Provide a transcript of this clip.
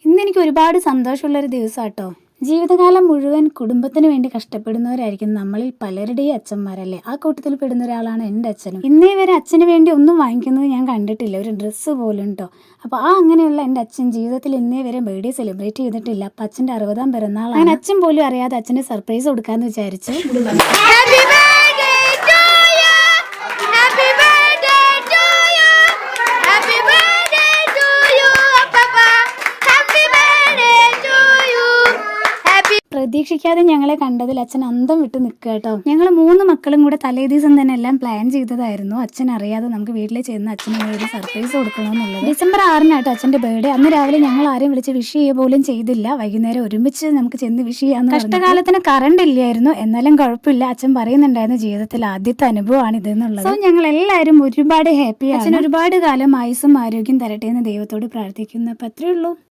ഇന്നെനിക്ക് ഒരുപാട് സന്തോഷമുള്ളൊരു ദിവസമാട്ടോ. ജീവിതകാലം മുഴുവൻ കുടുംബത്തിന് വേണ്ടി കഷ്ടപ്പെടുന്നവരായിരിക്കും നമ്മളിൽ പലരുടെയും അച്ഛന്മാരല്ലേ. ആ കൂട്ടത്തിൽ പെടുന്ന ഒരാളാണ് എൻ്റെ അച്ഛനും. ഇന്നേ വരെ അച്ഛന് വേണ്ടി ഒന്നും വാങ്ങിക്കുന്നത് ഞാൻ കണ്ടിട്ടില്ല, ഒരു ഡ്രസ്സ് പോലും കേട്ടോ. അപ്പോൾ അങ്ങനെയുള്ള എൻ്റെ അച്ഛൻ ജീവിതത്തിൽ ഇന്നേ വരെ ബർത്ത്ഡേ സെലിബ്രേറ്റ് ചെയ്തിട്ടില്ല. അപ്പം അച്ഛൻ്റെ 60ാം പിറന്നാളാണ്. അങ്ങനെ അച്ഛൻ പോലും അറിയാതെ അച്ഛന് സർപ്രൈസ് കൊടുക്കാമെന്ന് വിചാരിച്ചു. പ്രതീക്ഷിക്കാതെ ഞങ്ങളെ കണ്ടതിൽ അച്ഛൻ അന്തം വിട്ട് നിൽക്കുക കേട്ടോ. ഞങ്ങൾ 3 മക്കളും കൂടെ തലേ ദിവസം തന്നെ എല്ലാം പ്ലാൻ ചെയ്തതായിരുന്നു. അച്ഛൻ അറിയാതെ നമുക്ക് വീട്ടിൽ ചെന്ന് അച്ഛന് ഒരു സർപ്രൈസ് കൊടുക്കണമെന്നുള്ളത്. ഡിസംബർ 6-നാട്ടോ അച്ഛൻ്റെ ബർത്ത്ഡേ. അന്ന് രാവിലെ ഞങ്ങൾ ആരെയും വിളിച്ച് വിഷ് ചെയ്യുക പോലും ചെയ്തില്ല. വൈകുന്നേരം ഒരുമിച്ച് നമുക്ക് ചെന്ന് വിഷ് ചെയ്യാന്ന്. കഷ്ടകാലത്തിന് കറണ്ട് ഇല്ലായിരുന്നു, എന്നാലും കുഴപ്പമില്ല. അച്ഛൻ പറയുന്നുണ്ടായിരുന്നു ജീവിതത്തിൽ ആദ്യത്തെ അനുഭവമാണ് ഇതെന്നുള്ളത്. സോ ഞങ്ങൾ എല്ലാവരും ഒരുപാട് ഹാപ്പിയാണ്. അച്ഛൻ ഒരുപാട് കാലം ആയുസ്സും ആരോഗ്യം തരട്ടെ എന്ന് ദൈവത്തോട് പ്രാർത്ഥിക്കുന്നു. അപ്പം അത്രേ ഉള്ളൂ.